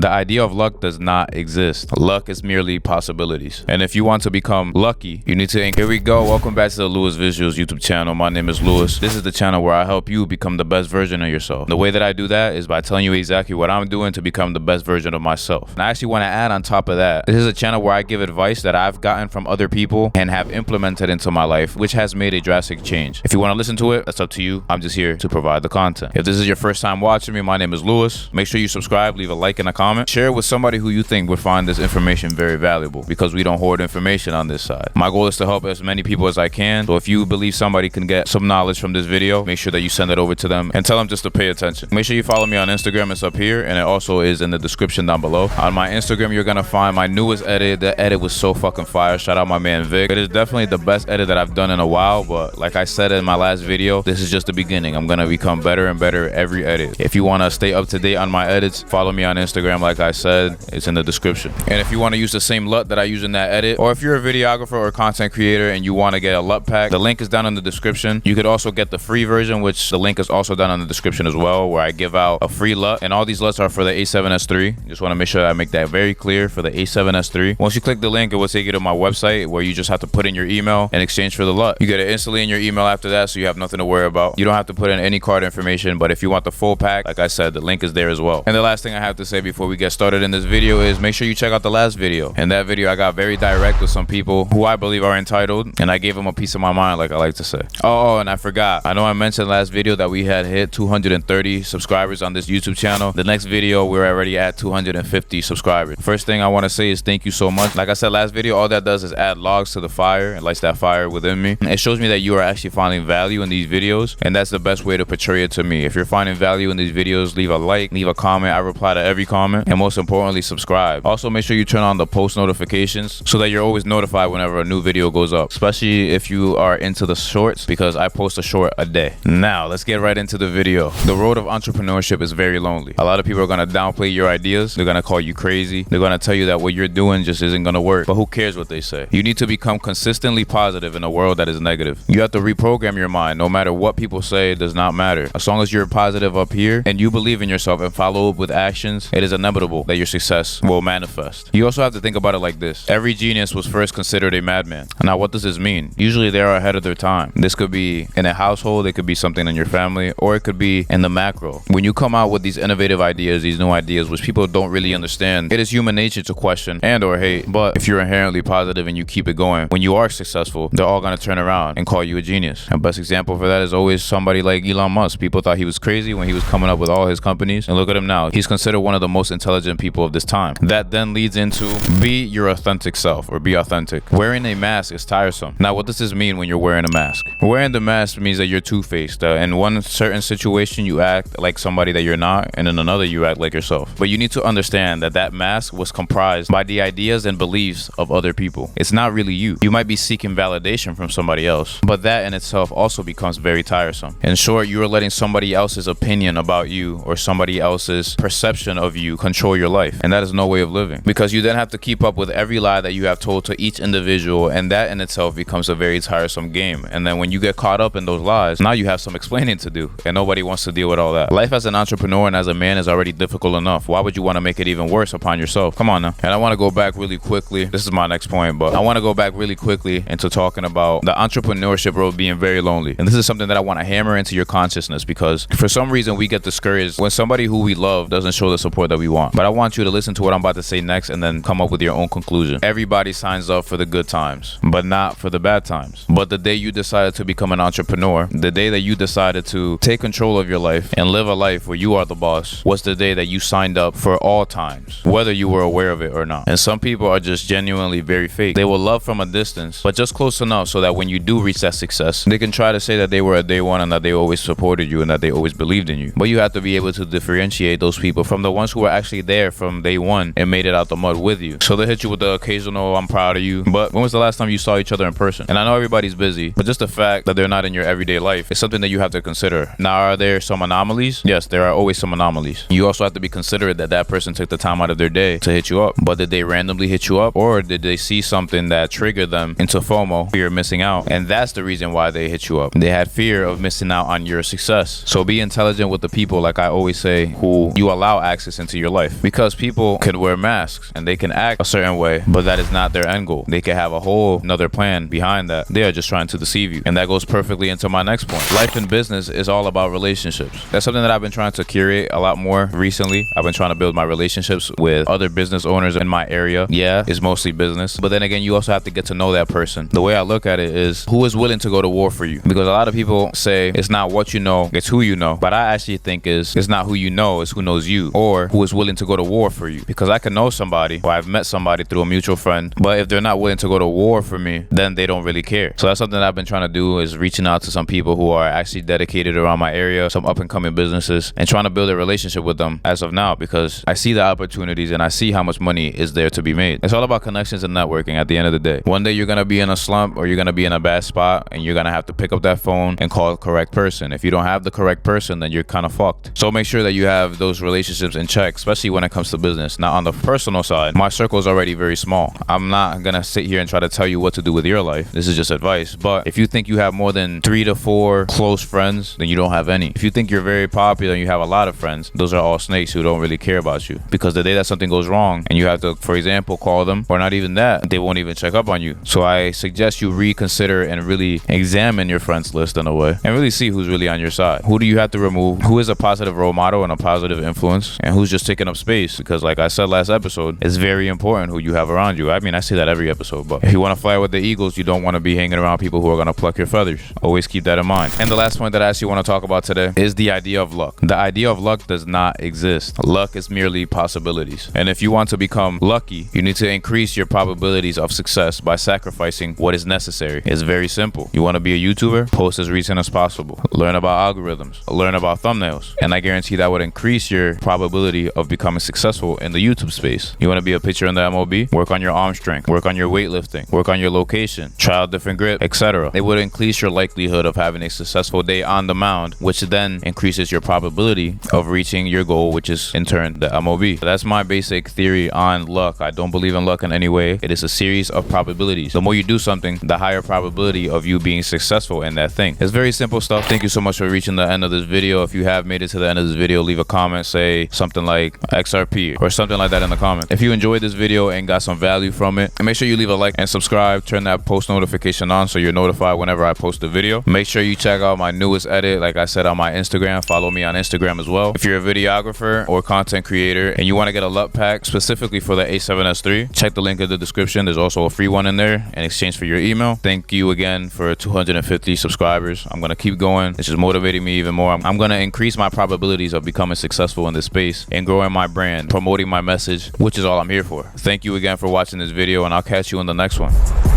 The idea of luck does not exist. Luck is merely possibilities. And if you want to become lucky, you need to... Here we go. Welcome back to the Lewis Visuals YouTube channel. My name is Lewis. This is the channel where I help you become the best version of yourself. The way that I do that is by telling you exactly what I'm doing to become the best version of myself. And I actually want to add on top of that, this is a channel where I give advice that I've gotten from other people and have implemented into my life, which has made a drastic change. If you want to listen to it, that's up to you. I'm just here to provide the content. If this is your first time watching me, my name is Lewis. Make sure you subscribe, leave a like and a comment. Share it with somebody who you think would find this information very valuable, because we don't hoard information on this side. My goal is to help as many people as I can. So if you believe somebody can get some knowledge from this video, make sure that you send it over to them and tell them just to pay attention. Make sure you follow me on Instagram. It's up here, and it also is in the description down below. On my Instagram, you're gonna find my newest edit. The edit was so fucking fire. Shout out my man Vic. It is definitely the best edit that I've done in a while, but like I said in my last video, this is just the beginning. I'm gonna become better and better every edit. If you want to stay up to date on my edits, follow me on Instagram. Like I said, it's in the description. And if you want to use the same LUT that I use in that edit, or if you're a videographer or content creator and you want to get a LUT pack, the link is down in the description. You could also get the free version, which the link is also down in the description as well, where I give out a free LUT. And all these LUTs are for the A7S III. Just want to make sure I make that very clear for the A7S III. Once you click the link, it will take you to my website where you just have to put in your email in exchange for the LUT. You get it instantly in your email after that, so you have nothing to worry about. You don't have to put in any card information, but if you want the full pack, like I said, the link is there as well. And the last thing I have to say before we get started in this video is make sure you check out the last video. In that video, I got very direct with some people who I believe are entitled, and I gave them a piece of my mind, like I like to say. Oh, and I forgot. I know I mentioned last video that we had hit 230 subscribers on this YouTube channel. The next video, we're already at 250 subscribers. First thing I want to say is thank you so much. Like I said last video, all that does is add logs to the fire and lights that fire within me. It shows me that you are actually finding value in these videos, and that's the best way to portray it to me. If you're finding value in these videos, leave a like, leave a comment. I reply to every comment, and most importantly, subscribe. Also, make sure you turn on the post notifications so that you're always notified whenever a new video goes up, especially if you are into the shorts, because I post a short a day. Now, let's get right into the video. The road of entrepreneurship is very lonely. A lot of people are going to downplay your ideas. They're going to call you crazy. They're going to tell you that what you're doing just isn't going to work. But who cares what they say? You need to become consistently positive in a world that is negative. You have to reprogram your mind. No matter what people say, it does not matter. As long as you're positive up here and you believe in yourself and follow up with actions, it is inevitable that your success will manifest. You also have to think about it like this. Every genius was first considered a madman. Now, what does this mean? Usually they are ahead of their time. This could be in a household, it could be something in your family, or it could be in the macro. When you come out with these innovative ideas, these new ideas, which people don't really understand, it is human nature to question and or hate. But if you're inherently positive and you keep it going, when you are successful, they're all going to turn around and call you a genius. And best example for that is always somebody like Elon Musk. People thought he was crazy when he was coming up with all his companies, and look at him now. He's considered one of the most intelligent people of this time. That then leads into be your authentic self, or be authentic. Wearing a mask is tiresome. Now, what does this mean when you're wearing a mask? Wearing the mask means that you're two-faced. In one certain situation, you act like somebody that you're not, and in another, you act like yourself. But you need to understand that that mask was comprised by the ideas and beliefs of other people. It's not really you. You might be seeking validation from somebody else, but that in itself also becomes very tiresome. In short, you are letting somebody else's opinion about you or somebody else's perception of you control your life, and that is no way of living, because you then have to keep up with every lie that you have told to each individual, and that in itself becomes a very tiresome game. And then when you get caught up in those lies, now you have some explaining to do, and nobody wants to deal with all that. Life as an entrepreneur and as a man is already difficult enough. Why would you want to make it even worse upon yourself? Come on now. And I want to go back really quickly. This is my next point, but I want to go back really quickly into talking about the entrepreneurship road being very lonely. And this is something that I want to hammer into your consciousness, because for some reason we get discouraged when somebody who we love doesn't show the support that we want. But I want you to listen to what I'm about to say next and then come up with your own conclusion. Everybody signs up for the good times, but not for the bad times. But the day you decided to become an entrepreneur, the day that you decided to take control of your life and live a life where you are the boss, was the day that you signed up for all times, whether you were aware of it or not. And some people are just genuinely very fake. They will love from a distance, but just close enough so that when you do reach that success, they can try to say that they were at day one and that they always supported you and that they always believed in you. But you have to be able to differentiate those people from the ones who were actually there from day one and made it out the mud with you. So they hit you with the occasional "I'm proud of you," but when was the last time you saw each other in person? And I know everybody's busy, but just the fact that they're not in your everyday life is something that you have to consider. Now, are there some anomalies? Yes, there are always some anomalies. You also have to be considerate that that person took the time out of their day to hit you up. But did they randomly hit you up, or did they see something that triggered them into FOMO, fear of missing out? And that's the reason why they hit you up. They had fear of missing out on your success. So be intelligent with the people, like I always say, who you allow access into your life. Because people can wear masks and they can act a certain way, but that is not their end goal. They can have a whole another plan behind that. They are just trying to deceive you. And that goes perfectly into my next point. Life and business is all about relationships. That's something that I've been trying to curate a lot more recently. I've been trying to build my relationships with other business owners in my area. Yeah, it's mostly business. But then again, you also have to get to know that person. The way I look at it is who is willing to go to war for you. Because a lot of people say it's not what you know, it's who you know. But I actually think it's not who you know, it's who knows you, or who is willing to go to war for you. Because I can know somebody, or I've met somebody through a mutual friend, but if they're not willing to go to war for me, then they don't really care. So that's something that I've been trying to do, is reaching out to some people who are actually dedicated around my area, some up and coming businesses, and trying to build a relationship with them as of now, because I see the opportunities and I see how much money is there to be made. It's all about connections and networking at the end of the day. One day you're going to be in a slump, or you're going to be in a bad spot, and you're going to have to pick up that phone and call the correct person. If you don't have the correct person, then you're kind of fucked. So make sure that you have those relationships in check, especially when it comes to business. Now, on the personal side, my circle is already very small. I'm not going to sit here and try to tell you what to do with your life. This is just advice. But if you think you have more than 3 to 4 close friends, then you don't have any. If you think you're very popular and you have a lot of friends, those are all snakes who don't really care about you. Because the day that something goes wrong and you have to, for example, call them, or not even that, they won't even check up on you. So I suggest you reconsider and really examine your friends list in a way, and really see who's really on your side. Who do you have to remove? Who is a positive role model and a positive influence? And who's just taking up space? Because like I said last episode, it's very important who you have around you. I mean, I say that every episode, but if you want to fly with the Eagles, you don't want to be hanging around people who are going to pluck your feathers. Always keep that in mind. And the last point that I actually want to talk about today is the idea of luck. The idea of luck does not exist. Luck is merely possibilities. And if you want to become lucky, you need to increase your probabilities of success by sacrificing what is necessary. It's very simple. You want to be a YouTuber? Post as recent as possible. Learn about algorithms. Learn about thumbnails. And I guarantee that would increase your probability of becoming successful in the YouTube space. You want to be a pitcher in the MLB? Work on your arm strength. Work on your weightlifting. Work on your location. Try out different grip, etc. It would increase your likelihood of having a successful day on the mound, which then increases your probability of reaching your goal, which is in turn the MLB. That's my basic theory on luck. I don't believe in luck in any way. It is a series of probabilities. The more you do something, the higher probability of you being successful in that thing. It's very simple stuff. Thank you so much for reaching the end of this video. If you have made it to the end of this video, leave a comment, say something like XRP or something like that in the comments. If you enjoyed this video and got some value from it, make sure you leave a like and subscribe. Turn that post notification on so you're notified whenever I post a video. Make sure you check out my newest edit, like I said, on my Instagram. Follow me on Instagram as well. If you're a videographer or content creator and you want to get a LUT pack specifically for the A7S III, check the link in the description. There's also a free one in there in exchange for your email. Thank you again for 250 subscribers. I'm going to keep going. It's just motivating me even more. I'm going to increase my probabilities of becoming successful in this space and growing my brand, promoting my message, which is all I'm here for. Thank you again for watching this video, and I'll catch you in the next one.